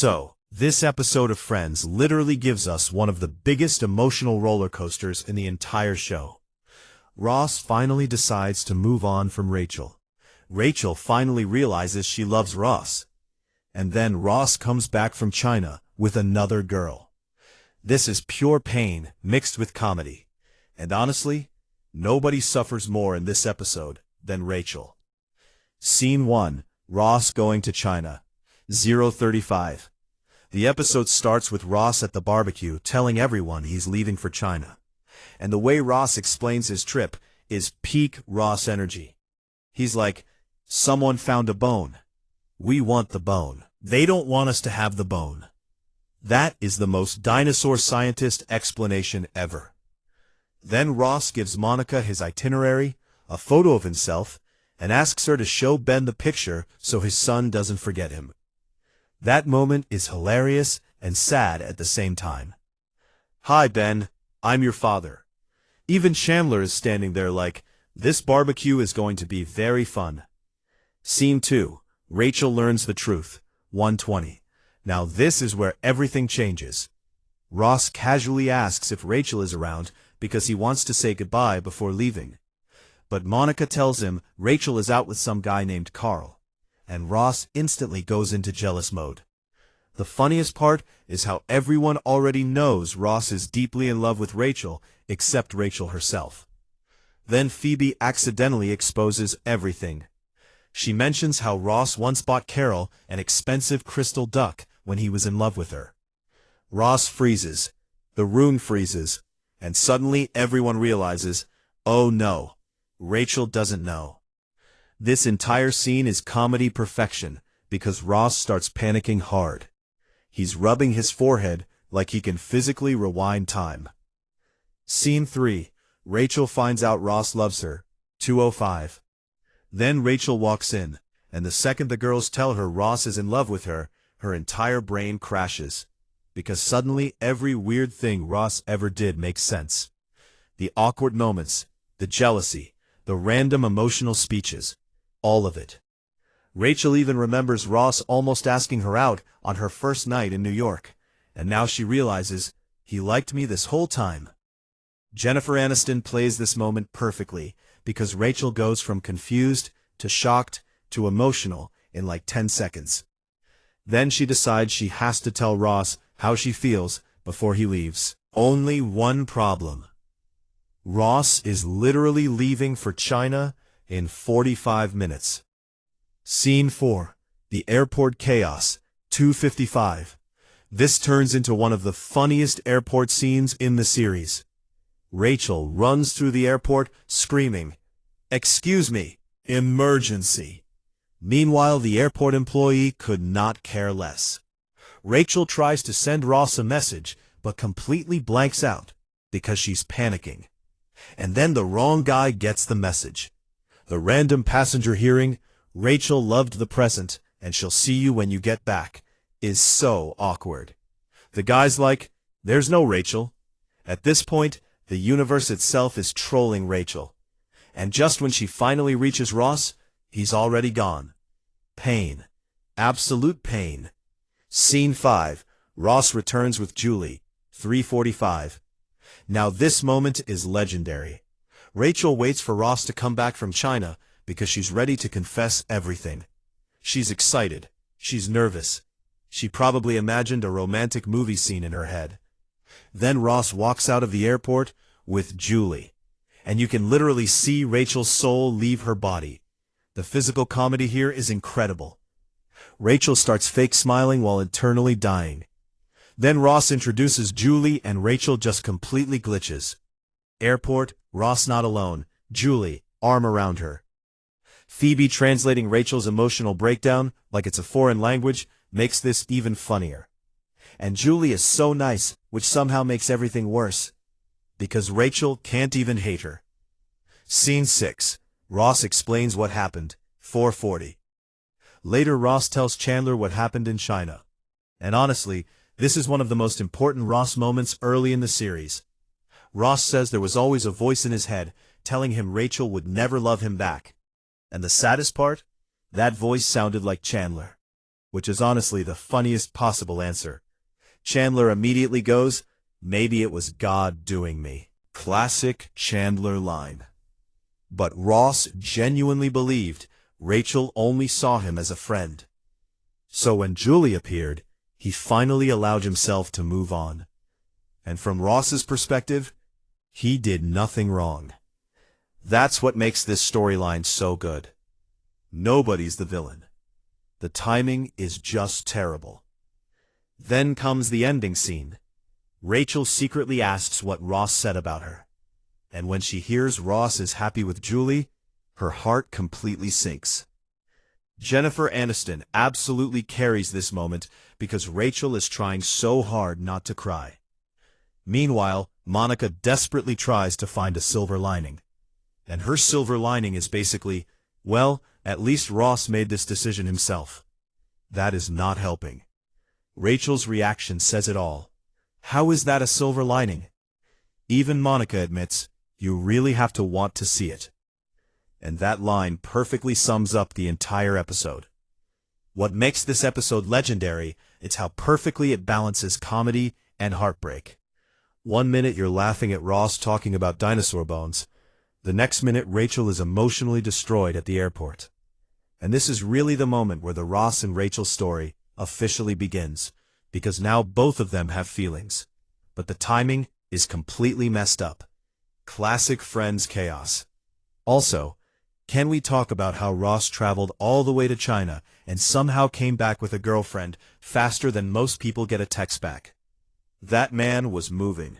So, this episode of Friends literally gives us one of the biggest emotional roller coasters in the entire show. Ross finally decides to move on from Rachel. Rachel finally realizes she loves Ross. And then Ross comes back from China with another girl. This is pure pain mixed with comedy. And honestly, nobody suffers more in this episode than Rachel. Scene 1. Ross going to China. 035. The episode starts with Ross at the barbecue telling everyone he's leaving for China. And the way Ross explains his trip is peak Ross energy. He's like, someone found a bone. We want the bone. They don't want us to have the bone. That is the most dinosaur scientist explanation ever. Then Ross gives Monica his itinerary, a photo of himself, and asks her to show Ben the picture so his son doesn't forget him. That moment is hilarious and sad at the same time. Hi, Ben. I'm your father. Even Chandler is standing there like, this barbecue is going to be very fun. Scene 2. Rachel learns the truth. 120. Now this is where everything changes. Ross casually asks if Rachel is around because he wants to say goodbye before leaving. But Monica tells him Rachel is out with some guy named Carl. And Ross instantly goes into jealous mode. The funniest part is how everyone already knows Ross is deeply in love with Rachel, except Rachel herself. Then Phoebe accidentally exposes everything. She mentions how Ross once bought Carol an expensive crystal duck when he was in love with her. Ross freezes, the room freezes, and suddenly everyone realizes, oh no, Rachel doesn't know. This entire scene is comedy perfection because Ross starts panicking hard. He's rubbing his forehead like he can physically rewind time. Scene 3. Rachel finds out Ross loves her. 205. Then Rachel walks in, and the second the girls tell her Ross is in love with her, her entire brain crashes. Because suddenly every weird thing Ross ever did makes sense. The awkward moments, the jealousy, the random emotional speeches, all of it. Rachel even remembers Ross almost asking her out on her first night in New York, and now she realizes, he liked me this whole time. Jennifer Aniston plays this moment perfectly, because Rachel goes from confused to shocked to emotional in like 10 seconds. Then she decides she has to tell Ross how she feels before he leaves. Only one problem. Ross is literally leaving for China in 45 minutes. Scene 4. The airport chaos. 255. This turns into one of the funniest airport scenes in the series. Rachel runs through the airport screaming, "Excuse me, emergency." Meanwhile, the airport employee could not care less. Rachel tries to send Ross a message, but completely blanks out because she's panicking. And then the wrong guy gets the message. The random passenger hearing, "Rachel loved the present, and she'll see you when you get back," is so awkward. The guy's like, "There's no Rachel." At this point, the universe itself is trolling Rachel. And just when she finally reaches Ross, he's already gone. Pain. Absolute pain. Scene 5. Ross returns with Julie. 345. Now this moment is legendary. Rachel waits for Ross to come back from China because she's ready to confess everything. She's excited. She's nervous. She probably imagined a romantic movie scene in her head. Then Ross walks out of the airport with Julie. And you can literally see Rachel's soul leave her body. The physical comedy here is incredible. Rachel starts fake smiling while internally dying. Then Ross introduces Julie and Rachel just completely glitches. Airport, Ross not alone, Julie, arm around her. Phoebe translating Rachel's emotional breakdown like it's a foreign language makes this even funnier. And Julie is so nice, which somehow makes everything worse. Because Rachel can't even hate her. Scene 6. Ross explains what happened. 440. Later Ross tells Chandler what happened in China. And honestly, this is one of the most important Ross moments early in the series. Ross says there was always a voice in his head telling him Rachel would never love him back. And the saddest part? That voice sounded like Chandler. which is honestly the funniest possible answer. Chandler immediately goes, "Maybe it was God doing me." Classic Chandler line. But Ross genuinely believed Rachel only saw him as a friend. So when Julie appeared, he finally allowed himself to move on. And from Ross's perspective, he did nothing wrong. That's what makes this storyline so good. Nobody's the villain. The timing is just terrible. Then comes the ending scene. Rachel secretly asks what Ross said about her. And when she hears Ross is happy with Julie, her heart completely sinks. Jennifer Aniston absolutely carries this moment because Rachel is trying so hard not to cry. Meanwhile, Monica desperately tries to find a silver lining. And her silver lining is basically, well, at least Ross made this decision himself. That is not helping. Rachel's reaction says it all. How is that a silver lining? Even Monica admits, you really have to want to see it. And that line perfectly sums up the entire episode. What makes this episode legendary is how perfectly it balances comedy and heartbreak. One minute you're laughing at Ross talking about dinosaur bones. The next minute Rachel is emotionally destroyed at the airport. And this is really the moment where the Ross and Rachel story officially begins, because now both of them have feelings. But the timing is completely messed up. Classic Friends chaos. Also, can we talk about how Ross traveled all the way to China and somehow came back with a girlfriend faster than most people get a text back? That man was moving.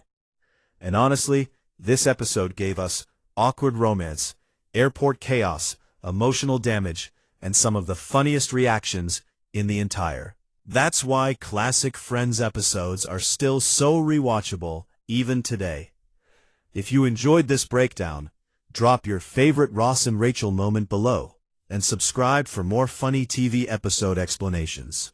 And honestly, this episode gave us awkward romance, airport chaos, emotional damage, and some of the funniest reactions in the entire. That's why classic Friends episodes are still so rewatchable even today. If you enjoyed this breakdown, drop your favorite Ross and Rachel moment below, and subscribe for more funny TV episode explanations.